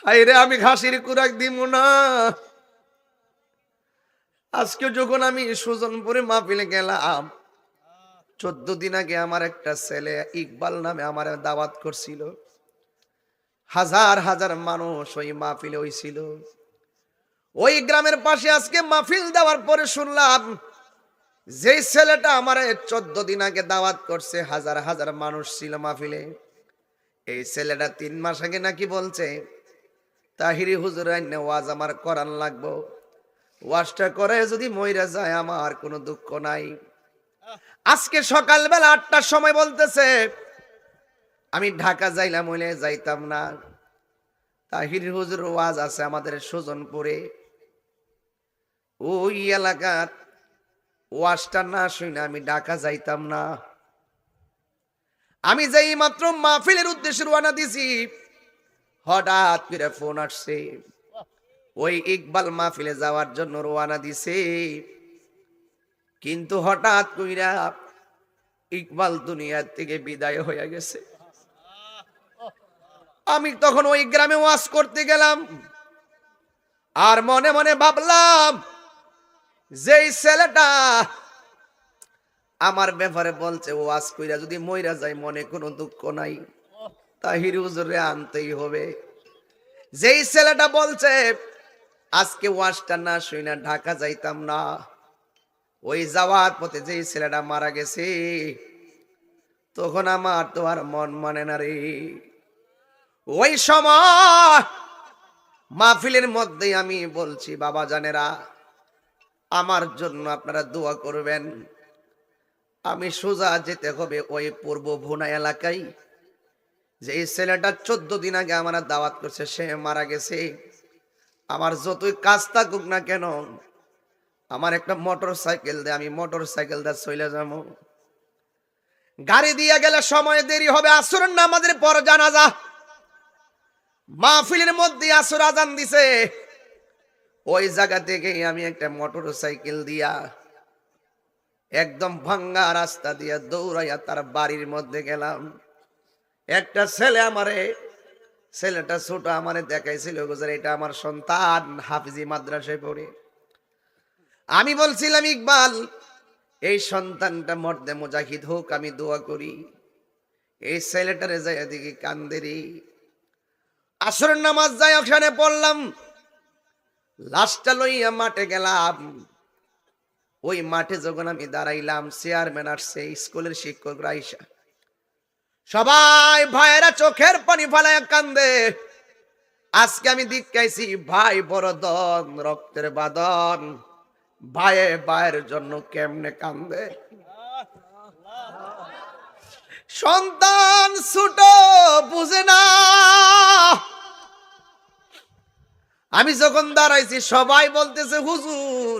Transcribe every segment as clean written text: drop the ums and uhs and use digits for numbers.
হায়রে আমি ঘাসের কুরাক দিব না। আজকে যখন আমি সুজনপুরে মাহফিলে গেলাম, 14 দিন আগে আমার একটা ছেলে ইকবাল নামে আমার দাওয়াত করছিল। হাজার হাজার মানুষ ওই মাহফিলে হইছিল। ওই গ্রামের পাশে আজকে মাহফিল দেওয়ার পরে শুনলাম যে ছেলেটা আমার 14 দিন আগে দাওয়াত করছে, হাজার হাজার মানুষ ছিল মাহফিলে, এই ছেলেটা 3 মাস আগে নাকি বলছে তাহিরি হুজুর আইনে ওয়াজ আমার করান লাগবো, ওয়াজটা করে যদি মইরা যায় আমার কোনো দুঃখ নাই। আজকে সকালবেলা 8টার সময় বলতেছে আমি ঢাকা যাইলাম, হইলে যাইতাম না, তাহির হুজুর ওয়াজ আছে আমাদের সুজনপুরে, ওই এলাকার ওয়াজটা না শুনে আমি ঢাকা যাইতাম না। আমি যেই মাত্র মাহফিলের উদ্দেশ্যে রওনা দিছি, হঠাৎ করে ফোন আসছে, ওই ইকবাল মাহফিলে যাওয়ার জন্য রওনা দিছে, কিন্তু হঠাৎ কইরা ইকবাল দুনিয়া থেকে বিদায় হয়ে গেছে। আমি তখন ওই গ্রামে ওয়াজ করতে গেলাম, আর মনে মনে ভাবলাম যেই ছেলেটা আমার ব্যাপারে বলছে ওয়াজ কইরা যদি মইরা যায় মনে কোনো দুঃখ নাই, তাহির হুজুরে আনতেই হবে। যেই ছেলেটা বলছে আজকে ওয়াজটা না শুনে ঢাকা যাইতাম না, ওই যাওয়ার পথে যেই ছেলেটা মারা গেছে, তখন আমার তো আর মন মানে না রে। ওই সময় মাহফিলের মধ্যে আমি বলছি বাবা জানেরা আমার জন্য আপনারা দোয়া করবেন, আমি সোজা যেতে হবে ওই পূর্ব ভুনা এলাকায়, যে এই ছেলেটা 14 দিন আগে আমার দাওয়াত করছে সে মারা গেছে। আমার যতই কাজ থাকুক না কেন আমার একটা মোটর সাইকেল দিয়ে আমি মোটর সাইকেল দিয়ে চলে যাবো। গাড়ি দিয়ে গেলে সময় দেরি হবে, আসরের নামাজের পর জানাজা। মাহফিলের মধ্যে আসর আজান দিছে, ওই জায়গা থেকে আমি একটা মোটর সাইকেল দিয়া একদম ভাঙ্গা রাস্তা দিয়া দৌড়াইয়া তার বাড়ির মধ্যে গেলাম। একটা ছেলে আমারে, ছেলেটা ছোট আমারে দেখাইছিল গুজার এটা আমার সন্তান হাফিজি মাদ্রাসায় পড়ে। আমি বলছিলাম ইকবাল এই সন্তানটা মর্দে মুজাহিদ হোক, আমি দোয়া করি। এই ছেলেটারে যাই দিকে কান্দেরি। আসরের নামাজ যাই ওখানে পড়লাম, লাশটা লইয়া মাঠে গেলাম। ওই মাঠে যখন আমি দাঁড়াইলাম, চেয়ারম্যান আসছে, স্কুলের শিক্ষকরা আইসা সবাই ভাইয়েরা চোখের পানি ফালাইয়া কান্দে। আজকে আমি দেখাইছি ভাই বড় দন রক্তের বাদন, ভাইয়ে ভাইয়ের জন্য কেমনে কান্দে। সন্তান ছোট বুঝে না। আমি যখন দাঁড়াইছি সবাই বলতেছে হুজুর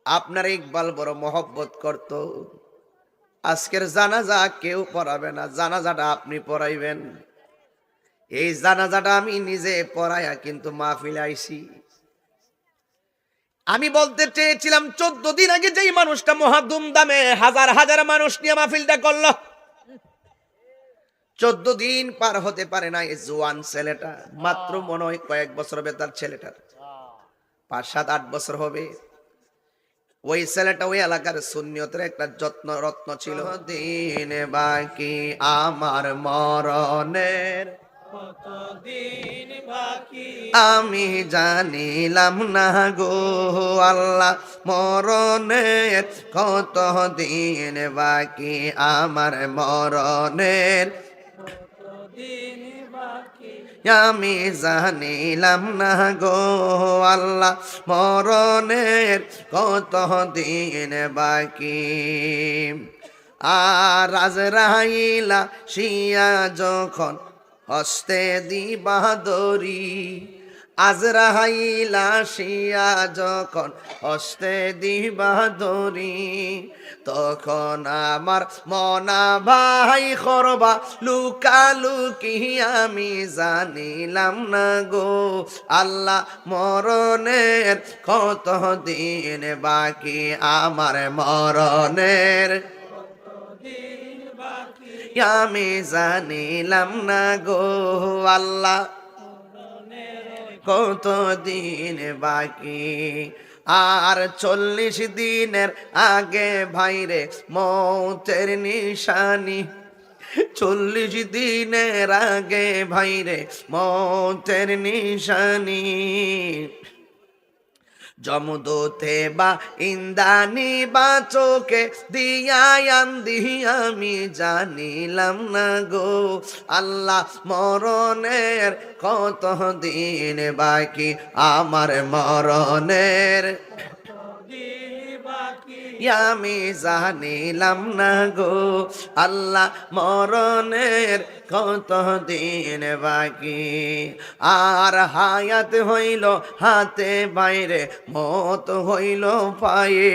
আপনার ইকবাল বড় মহব্বত করত, আজকের জানাজা কেউ পড়াবে না, জানাজাটা আপনি পড়াইবেন। এই জানাজাটা আমি নিজে পড়াইয়া কিন্তু মাহফিলে আইছি। আমি বলতে চেয়েছিলাম 14 দিন আগে যেই মানুষটা মহা ধুমধামে হাজার হাজার মানুষ নিয়ে মাহফিলটা করলো, 14 দিন পার হতে পারে না এই জোয়ান ছেলেটা, মাত্র মনে হয় কয়েক বছর হবে তার ছেলেটার, 5-7-8 বছর হবে। ওই ছেলেটা ওই এলাকার সুন্নিয়তের একটা যত্ন রত্ন ছিল। দিন বাকি আমার মরণের কতদিন বাকি আমি জানিলাম না গো আল্লাহ, মরণের কত দিন বাকি আমার মরণের কতদিন বাকি আমি জানিলাম না গো আল্লাহ, মরণের কত দিন বাকি। আর আজরাইলা শিয়া যখন হস্তে দিবা দড়ি, আজরাইলা শিয়া যখন হস্তে দিবা দড়ি, তখন আমার মনা ভাই করবা লুকালুকি আমি জানিলাম না গো আল্লাহ, মরণের কত দিন বাকি আমার মরণের কতদিন বাকি আমি জানিলাম না গো আল্লাহ। কতদিন বাকি, আর 40 দিনের আগে ভাইরে মৌতের নিশানি, 40 দিনের আগে ভাইরে মৌতের নিশানি, জমদূতে বা ইন্দানি বা চোখে দিয়ায়ান আমি জানিলাম না গো আল্লাহ মরণের কত দিন বাকি, আমার মরণের দিন বাকি আমি জানিলাম না গো আল্লাহ মরণের কত দিন বাকি, আর হায়াত হইল হাতে বাইরে মত হইল পায়ে,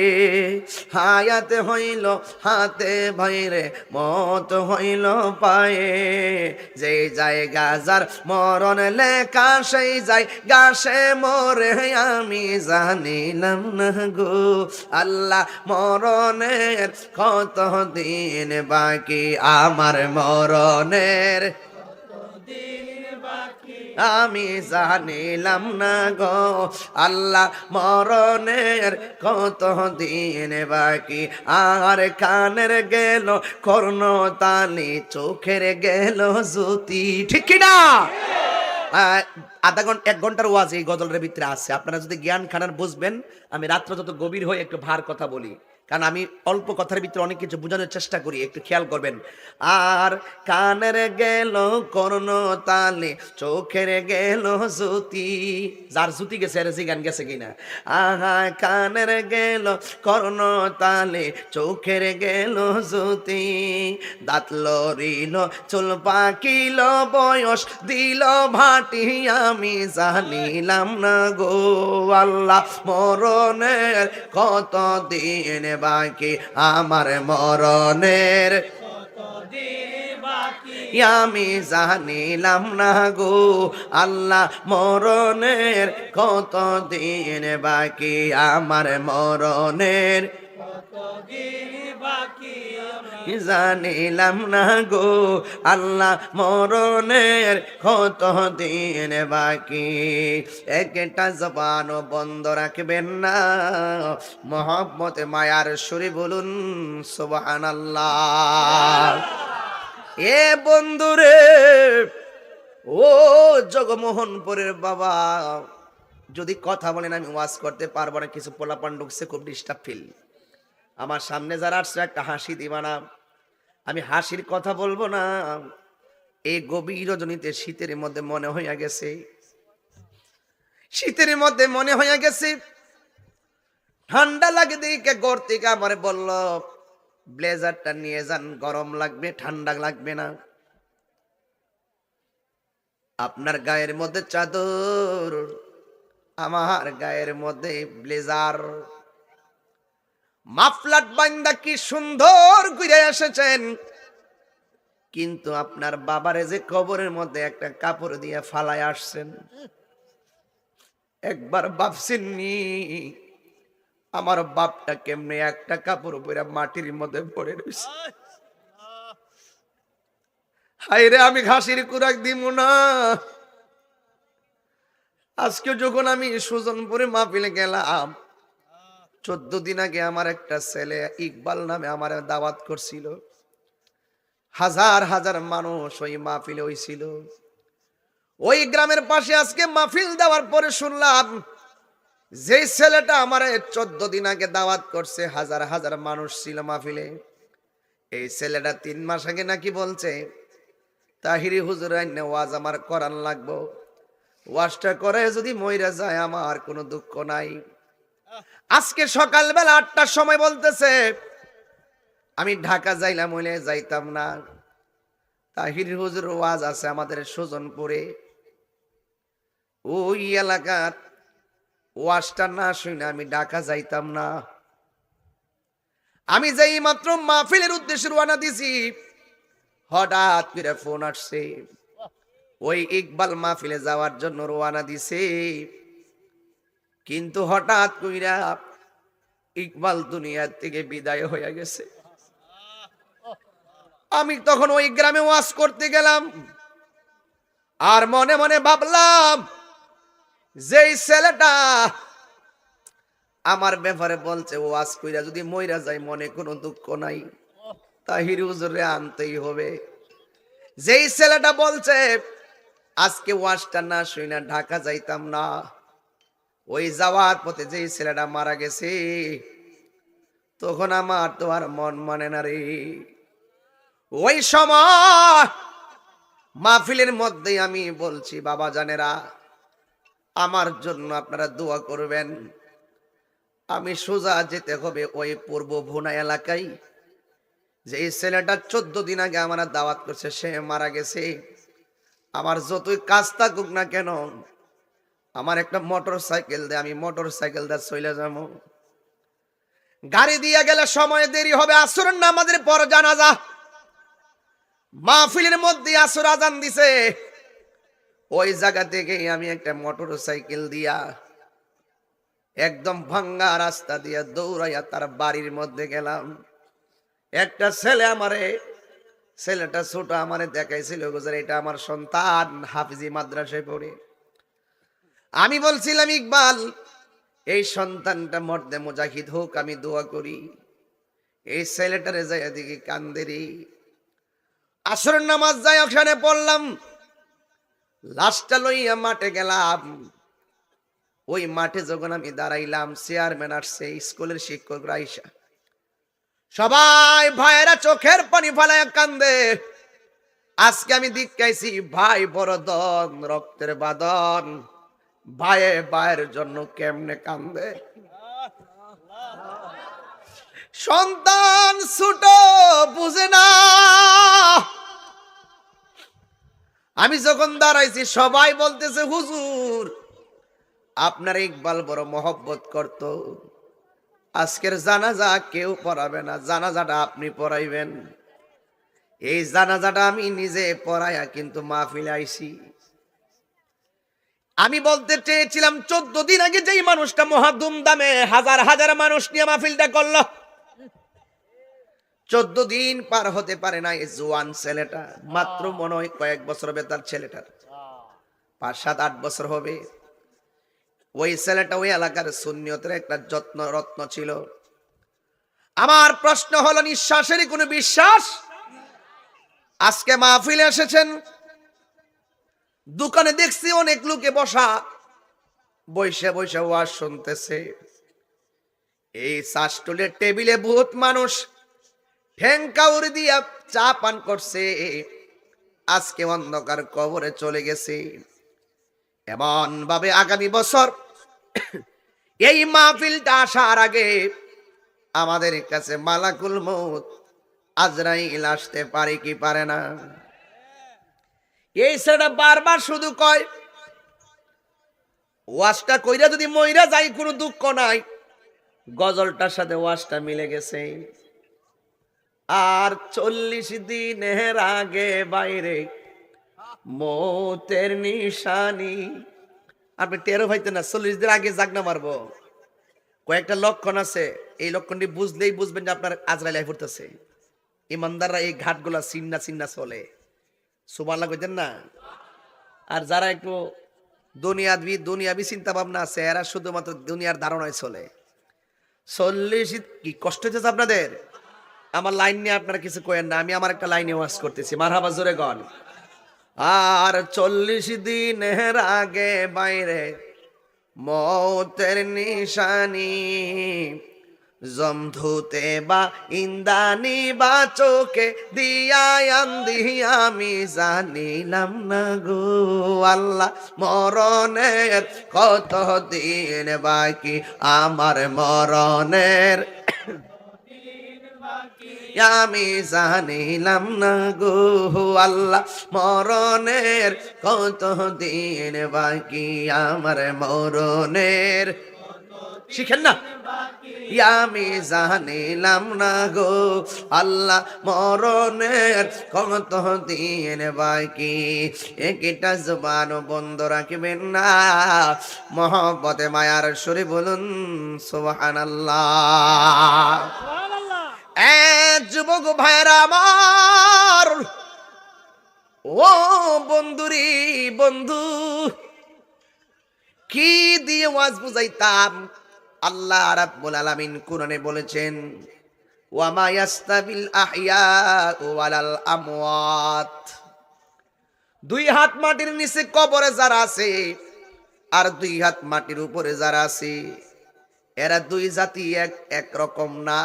হায়াত হইল হাতে বাইরে মত হইল পায়ে, যে জায়গা যার মরণ লেখা সেই যাই গাছে মরে আমি জানিলাম না গো আল্লাহ মরণের কত দিন বাকি, আমার মরণের দিন বাকি আমি জানিলাম না গো আল্লাহ মরণের কত দিন বাকি, আর কানের গেল কর্ণ তালি, চোখের গেল জ্যোতি, ঠিক কি না? আধা ঘন্টা 1 ঘন্টার ওয়াজ এই গজলের ভিতরে আছে, আপনারা যদি জ্ঞান খানার বুঝবেন। আমি রাত্রে যত গভীর হয়ে একটু ভার কথা বলি, কারণ আমি অল্প কথার ভিতরে অনেক কিছু বোঝানোর চেষ্টা করি, একটু খেয়াল করবেন। আর কানের গেল কর্ণ তালে, চোখের গেল জ্যোতি, যার জ্যোতি গেছে আর গান গেছে কিনা। আহা কানের গেল কর্ণ তালে, চোখের গেল জ্যোতি, দাঁত লড়িল চুল পাকিল বয়স দিল ভাটি আমি জানিলাম না গো আল্লাহ মরণের কত দিন বাকি, আমার মরণের দিন বাকি আমি জানিলাম না গো আল্লাহ মরণের কত দিন বাকি, আমার মরণের দিন বাকি জানিলাম না গো আল্লাহ মরণের কত দিন বাকি, একটা জবানও বন্ধ রাখবেন না, মোহাম্মদ মায়ার সুরে বলুন সুবহানাল্লাহ। এ বন্ধুরে, ও জগমোহনপুরের বাবা, যদি কথা বলেন আমি ওয়াজ করতে পারবো না, কিছু পোলাপান ঢুকছে, খুব ডিস্টার্ব ফিল। আমার সামনে যারা আসছে একটা হাসি দিবা না, আমি হাসির কথা বলবো না। এই গভীর রজনীতে শীতের মধ্যে মনে হইয়া গেছে, শীতের মধ্যে মনে হইয়া গেছে ঠান্ডা লাগে দেখে ঘর থেকে আমার বলল ব্লেজারটা নিয়ে যান, গরম লাগবে, ঠান্ডা লাগবে না। আপনার গায়ের মধ্যে চাদর, আমার গায়ের মধ্যে ব্লেজার, মাফলাট বান্দা কি সুন্দর ঘুরে এসেছেন, কিন্তু আপনার বাবারে যে কবরের মধ্যে একটা কাপড় দিয়ে ফালায় আসছেন, একবার ভাবছেননি আমার বাপটা কেমনে একটা কাপড় পরে মাটির মধ্যে পড়ে রয়েছে? হায়রে, আমি ঘাসির কুরাক দিব না। আজকে যখন আমি সুজনপুরে মাহফিলে গেলাম, 14 দিন আগে আমার একটা ছেলে ইকবাল নামে আমার দাওয়াত করছিল, হাজার হাজার মানুষ ওই মাহফিলে হইছিল। ওই গ্রামের পাশে আজকে মাহফিল দেওয়ার পরে শুনলাম যে ছেলেটা আমার 14 দিন আগে দাওয়াত করছে, হাজার হাজার মানুষ ছিল মাহফিলে, এই ছেলেটা 3 মাস আগে নাকি বলছে তাহিরি হুজুর আইনে ওয়াজ আমার করান লাগবো, ওয়াজটা করে যদি মইরা যায় আমার কোনো দুঃখ নাই। আজকে সকালবেলা 8টার সময় বলতেছে আমি ঢাকা যাইলাম, হইলে যাইতাম না, তাহির হুজুর ওয়াজ আছে আমাদের সুজনপুরে, ওই এলাকার ওয়াজটা না শুনে আমি ঢাকা যাইতাম না। আমি যাই মাত্র মাহফিলের উদ্দেশ্যে রওনা দিছি, হঠাৎ করে ফোন আসছে, ওই ইকবাল মাহফিলে যাওয়ার জন্য রওনা দিছে, কিন্তু হঠাৎ কইরা ইকবাল দুনিয়ার থেকে বিদায় হয়ে গেছে। আমি তখন ওই গ্রামে ওয়াজ করতে গেলাম, আর মনে মনে ভাবলাম যেই ছেলেটা আমার ব্যাপারে বলছে ওয়াজ কইরা যদি মইরা যায় মনে কোনো দুঃখ নাই, তাহির হুজুরে আনতেই হবে। যেই ছেলেটা বলছে আজকে ওয়াজটা না শুই না ঢাকা যাইতাম না, ওই যাওয়ার পথে যেই ছেলেটা মারা গেছে তখন আমার তো আর মন মানে না রে। ওই সময় মাহফিলের মধ্যে আমি বলছি বাবা জানেরা আমার জন্য আপনারা দোয়া করবেন। আমি সোজা যেতে হবে ওই পূর্ব ভুনা এলাকায়, যে এই ছেলেটা 14 দিন আগে আমার দাওয়াত করছে সে মারা গেছে। আমার যতই কাজ থাকুক না কেন আমার একটা মোটর সাইকেল দে, আমি মোটর সাইকেল দিয়ে চলে যাবো। গাড়ি দিয়ে গেলে সময় দেরি হবে, আসরের নামাজের পর জানাজা। মাহফিলের মধ্যে আসর আজান দিছে, ওই জায়গা থেকে আমি একটা মোটর সাইকেল দিয়া একদম ভাঙ্গা রাস্তা দিয়া দৌড়াইয়া তার বাড়ির মধ্যে গেলাম। একটা ছেলে আমারে, ছেলেটা ছোট আমারে দেখাইছিল গুজর এটা আমার সন্তান হাফিজি মাদ্রাসায় পড়ে। আমি বলছিলাম ইকবাল এই সন্তানটা মর্দে মুজাহিদ হোক, আমি দোয়া করি। এই ছেলেটারে যাই এদিকে কান্দেরি। আসরের নামাজ যাই ওখানে পড়লাম, লাশটা লইয়া মাঠে গেলাম। ওই মাঠে যখন আমি দাঁড়াইলাম চেয়ারম্যান আসছে, স্কুলের শিক্ষকরা আইসা সবাই ভাইয়েরা চোখের পানি ফালাইয়া কান্দে। আজকে আমি দেখাইছি ভাই বড় দন রক্তের বাদন, ভাইয়ে ভাইয়ের জন্য কেমনে কান্দে। সন্তান ছোট বুঝে না। আমি যখন দাঁড়াইছি সবাই বলতেছে হুজুর আপনার ইকবাল বড় মহব্বত করত, আজকের জানাজা কেউ পড়াবে না, জানাজাটা আপনি পড়াইবেন। এই জানাজাটা আমি নিজে পড়াইয়া কিন্তু মাহফিলে আইছি। আমি বলতে চেয়েছিলাম 14 দিন আগে যেই মানুষটা মহা ধুমধামে হাজার হাজার মানুষ নিয়ে মাহফিলটা করলো, 14 দিন পার হতে পারে না। এই জোয়ান ছেলেটা মাত্র মনে হয় কয়েক বছর হবে তার ছেলেটার, 5-7-8 বছর হবে। ওই ছেলেটা ওই এলাকার সুন্নিয়তের একটা যত্ন রত্ন ছিল। আমার প্রশ্ন হলো নিঃশ্বাসেরই কোনো বিশ্বাস? আজকে মাহফিলে এসেছেন, দোকানে দেখছি অনেক লোকে বসা, বৈশা বৈশা ওয়াজ শুনতেছে। এই চাষটুলের টেবিলে বহুত মানুষ ঠেঙ্কাউর দিয়া চা পান করছে, আজকে অন্ধকার কবরে চলে গেছে। এমন ভাবে আগামী বছর এই মাহফিলটা আসার আগে আমাদের কাছে মালাকুল মউত আজরাইল আসতে পারে কি পারে না। এই ছেলেটা বারবার শুধু কয় ওয়াজটা কইরা যদি মইরা যাই কোনো দুঃখ নাই। গজলটার সাথে ওয়াজটা মিলে গেছে। আর 40 দিনের আগে বাইরে মৌতের নিশানি। আপনি টেরো ভাইতে না 40 দিন আগে জাগনা মারবো, কয়েকটা লক্ষণ আছে, এই লক্ষণটি বুঝলেই বুঝবেন যে আপনার আজরাইল আই পড়তেছে। ইমানদাররা এই ঘাটগুলা চিন্না চিন্না চলে, সুবহানাল্লাহ কইতেন না। আর যারা একটু দুনিয়াবি চিন্তা ভাবনা আছে এরা শুধুমাত্র দুনিয়ার ধারণায় চলে। 40 কি কষ্ট হচ্ছে আপনাদের? আমার লাইন নিয়ে আপনারা কিছু কয়েন না, আমি আমার একটা লাইনে ওয়াজ করতেছি, মারহাবা জোরে গন। আর 40 দিনের আগে বাইরে মৌতের নিশানি, জমধুতে বা ইন্দানি বা চোখে দিয়া আন্দি আমি জানিলাম না গো আল্লাহ মরণের কত দিন বাকি, আমার মরণের আমি জানিলাম না গো আল্লাহ মরণের কত দিন বাকি, আমার মরণের শিখেন না আমি জানিলাম না গো আল্লাহ মরণের কত দিন বাকি। একটা জবান বন্ধ রাখবেন না, মহব্বতে মায়ার সুরে বলুন সুবহানাল্লাহ। যুবক ভাইরা আমার, ও বন্ধুরি বন্ধু, কি দিয়ে ওয়াজ বুঝাইতাম? আল্লাহ রাব্বুল আলামিন কোরআনে বলেছেন, ওয়া মা ইয়াস্তাবিল আহইয়া ওয়ালাল আমওয়াত। দুই হাত মাটির নিচে কবরে যারা আছে আর দুই হাত মাটির উপরে যারা আছে, এরা দুই জাতি এক রকম না।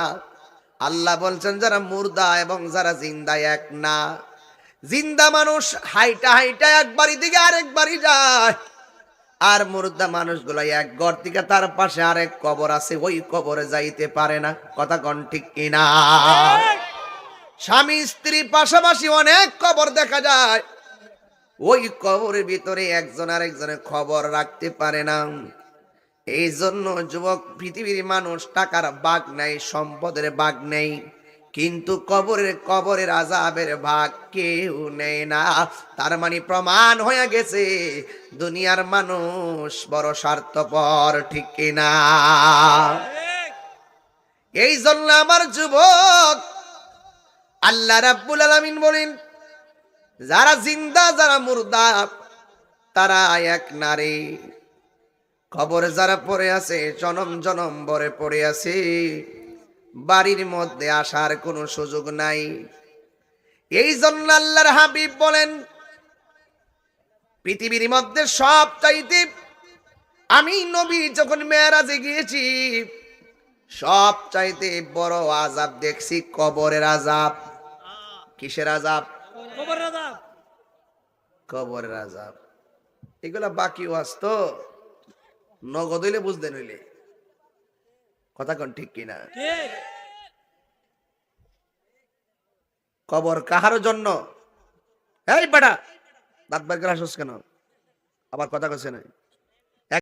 আল্লাহ বলছেন যারা মুর্দা এবং যারা জিন্দা এক না। জিন্দা মানুষ হাইটা হাইটা এক বাড়ি দিকে আরেক বাড়ি যায়, আর মুর্দা মানুষগুলো এক ঘর থেকে তার পাশে আরেক কবর আছে, ওই কবরে যাইতে পারে না। কথা কোন ঠিক কিনা? স্বামী স্ত্রী পাশাপাশি অনেক কবর দেখা যায়, ওই কবরের ভিতরে একজন আরেকজনের খবর রাখতে পারে না। এই জন্য যুবক, পৃথিবীর মানুষ টাকার ভাগ নাই, সম্পদের ভাগ নেই, কিন্তু কবরের আযাবের ভাগ কেউ নেই না। তার মানে প্রমাণ হয়ে গেছে দুনিয়ার মানুষ বড় স্বার্থপর, ঠিক কিনা? এই জন্য আমার যুবক, আল্লাহ রাব্বুল আলামিন বলেন যারা জিন্দা যারা মুর্দা তারা এক নারী। কবরে যারা পড়ে আছে জনম জনম ভরে পড়ে আছে, বাড়ির মধ্যে আসার কোনো সুযোগ নাই। এই জন্য আল্লাহর হাবিব বলেন, পৃথিবীর মধ্যে সব চাইতে আমি নবী যখন মেরাজে গিয়েছি, সব চাইতে বড় আযাব দেখছি কবরের আযাব। কিসের আযাব? কবরের আযাব। কবরের আযাব। এগুলা বাকি ওয়াজ তো, নগদ হইলে বুঝতে নইলে। কথা কোন ঠিক কিনা? ঠিক। কবর কাহার জন্য? এই বেটা, দাঁত বার করে আসছ কেন? আবার কথা কইছে না।